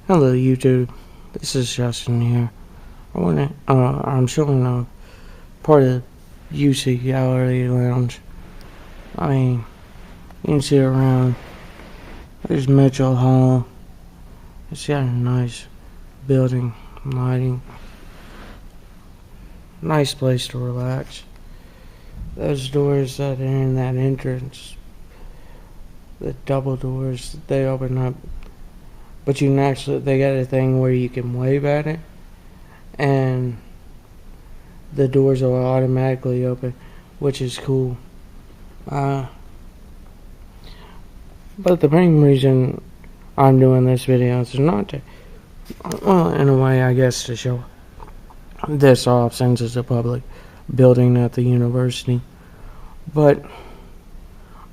Hello YouTube, this is Justin here. I'm showing a part of UC Gallery Lounge. I mean, you can see it around. There's Mitchell Hall. It's got a nice building, lighting. Nice place to relax. Those doors that are in that entrance, the double doors, they open up. But they got a thing where you can wave at it, and the doors will automatically open, which is cool. But the main reason I'm doing this video is not to, well, in a way, I guess, to show this off since it's a public building at the university. But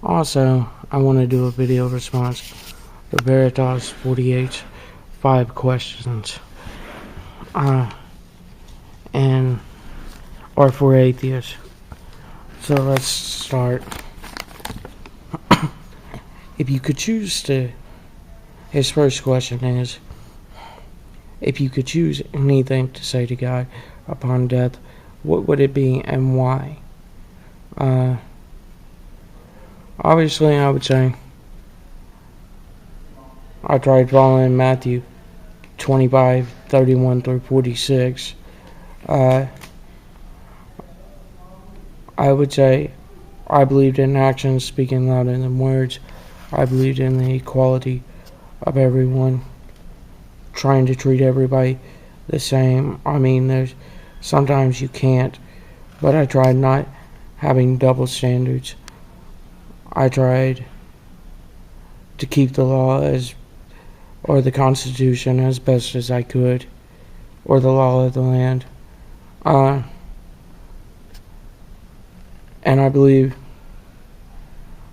also, I want to do a video response to Veritas48 5 questions, or for atheists. So let's start. If you could choose to, his first question is, if you could choose anything to say to God upon death, what would it be and why? Obviously, I would say I tried following Matthew 25:31-46. I would say I believed in actions speaking louder than words. I believed in the equality of everyone, trying to treat everybody the same. I mean, there's sometimes you can't, but I tried not having double standards. I tried to keep the law or the Constitution as best as I could, or the law of the land. And I believe,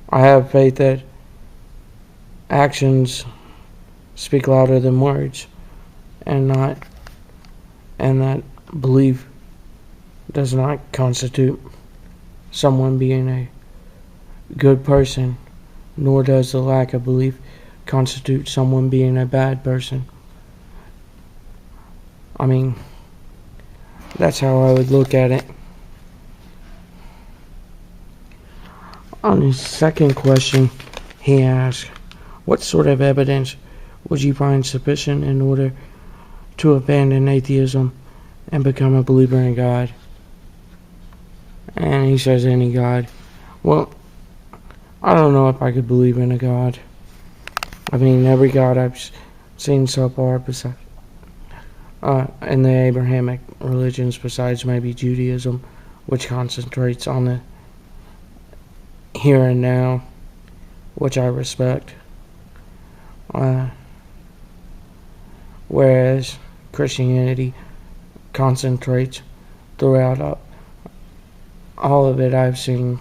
I have faith that actions speak louder than words, and that belief does not constitute someone being a good person, nor does the lack of belief constitute someone being a bad person. I mean, that's how I would look at it. On his second question, he asked, what sort of evidence would you find sufficient in order to abandon atheism and become a believer in God? And he says, any God. Well, I don't know if I could believe in a God. I mean, every God I've seen so far, besides in the Abrahamic religions, besides maybe Judaism, which concentrates on the here and now, which I respect. Whereas Christianity concentrates throughout all of it I've seen,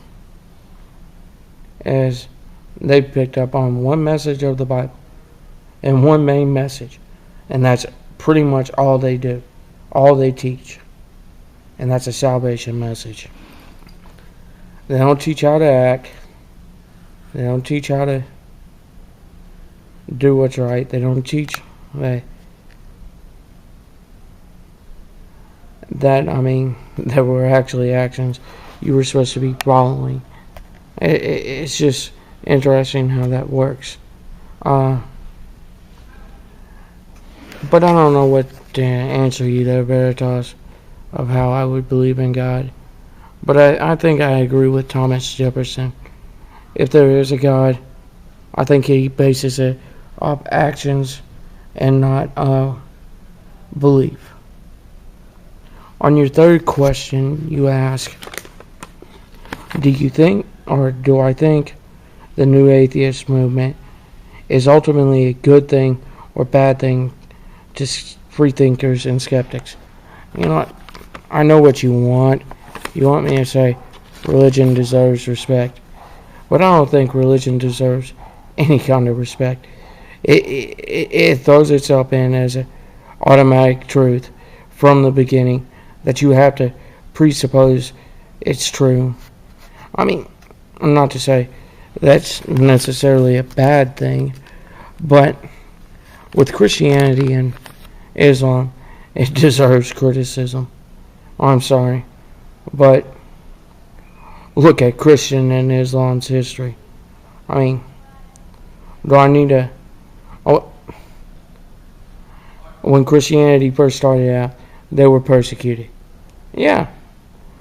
as they picked up on one message of the Bible and one main message, and that's pretty much all they do, all they teach, and that's a salvation message. They don't teach how to act. They don't teach how to do what's right. They don't teach that there were actually actions you were supposed to be following. It's just interesting how that works. But I don't know what to answer you there, Veritas, of how I would believe in God. But I think I agree with Thomas Jefferson. If there is a God, I think he bases it off actions and not belief. On your third question, you ask, do you think, or do I think, the new atheist movement is ultimately a good thing or bad thing to free thinkers and skeptics? You know what? I know what you want. You want me to say religion deserves respect, but I don't think religion deserves any kind of respect. It throws itself in as an automatic truth from the beginning that you have to presuppose it's true. I mean, not to say that's necessarily a bad thing, but with Christianity and Islam, it deserves criticism. I'm sorry, but look at Christian and Islam's history. I mean, do I need to... Oh, when Christianity first started out, they were persecuted. Yeah.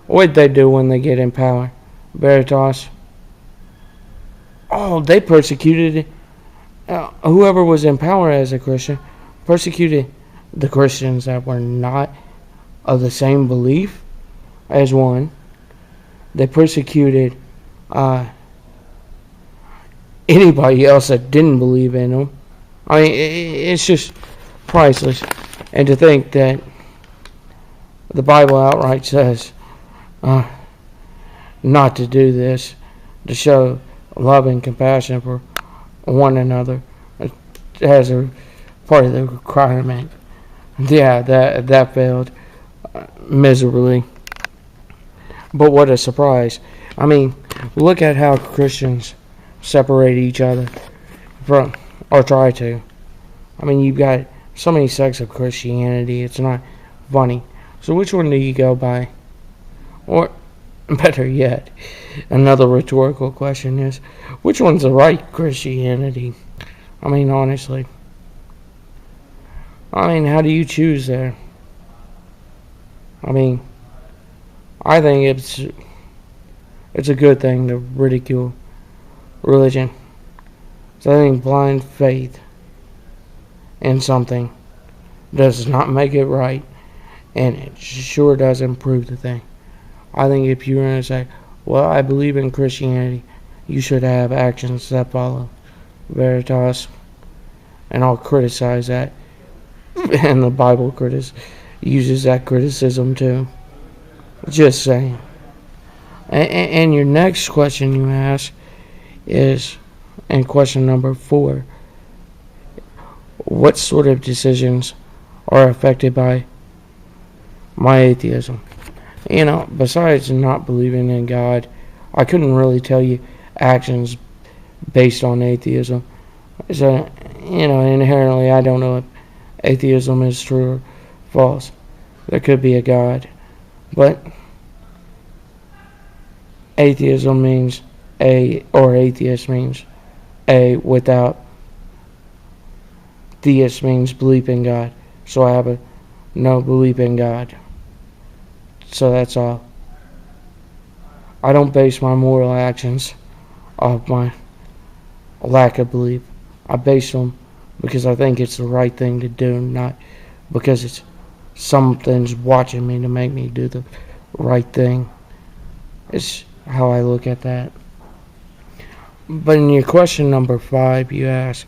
What did they do when they get in power? Veritas? Oh, they persecuted whoever was in power as a Christian, persecuted the Christians that were not of the same belief as one. They persecuted anybody else that didn't believe in them. I mean, it's just priceless. And to think that the Bible outright says not to do this, to show love and compassion for one another as a part of the requirement. Yeah, that failed miserably. But what a surprise. I mean, look at how Christians separate each other from, or try to. I mean, you've got so many sects of Christianity, it's not funny. So which one do you go by? Or, better yet, another rhetorical question is, which one's the right Christianity? I mean, honestly. I mean, how do you choose there? I mean, I think it's a good thing to ridicule religion. So I think blind faith in something does not make it right, and it sure does improve the thing. I think if you're going to say, well, I believe in Christianity, you should have actions that follow Veritas, and I'll criticize that. And the Bible uses that criticism too. Just saying. And your next question you ask is, and question number 4, what sort of decisions are affected by my atheism? You know, besides not believing in God, I couldn't really tell you actions based on atheism. So, you know, inherently I don't know if atheism is true or false. There could be a God, but atheism means atheist means without. Theist means belief in God. So I have no belief in God. So that's all. I don't base my moral actions off my lack of belief. I base them because I think it's the right thing to do, not because it's something's watching me to make me do the right thing. It's how I look at that. But in your question number 5, you ask,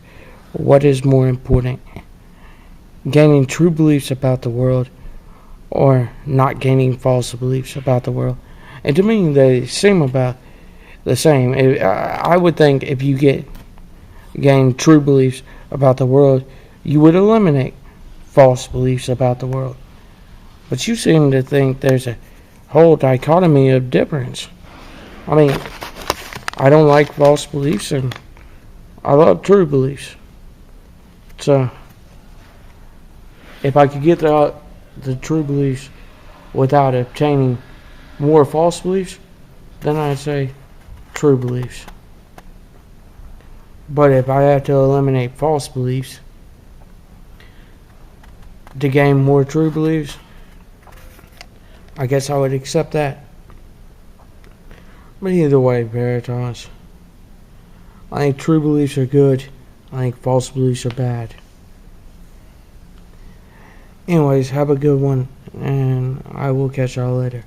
what is more important? Gaining true beliefs about the world or not gaining false beliefs about the world? And to me, they seem about the same. I would think if you gain true beliefs about the world, you would eliminate false beliefs about the world. But you seem to think there's a whole dichotomy of difference. I mean, I don't like false beliefs and I love true beliefs. So, if I could get the true beliefs without obtaining more false beliefs, then I'd say true beliefs. But if I have to eliminate false beliefs to gain more true beliefs, I guess I would accept that. But either way, Veritas, I think true beliefs are good. I think false beliefs are bad. Anyways, have a good one, and I will catch y'all later.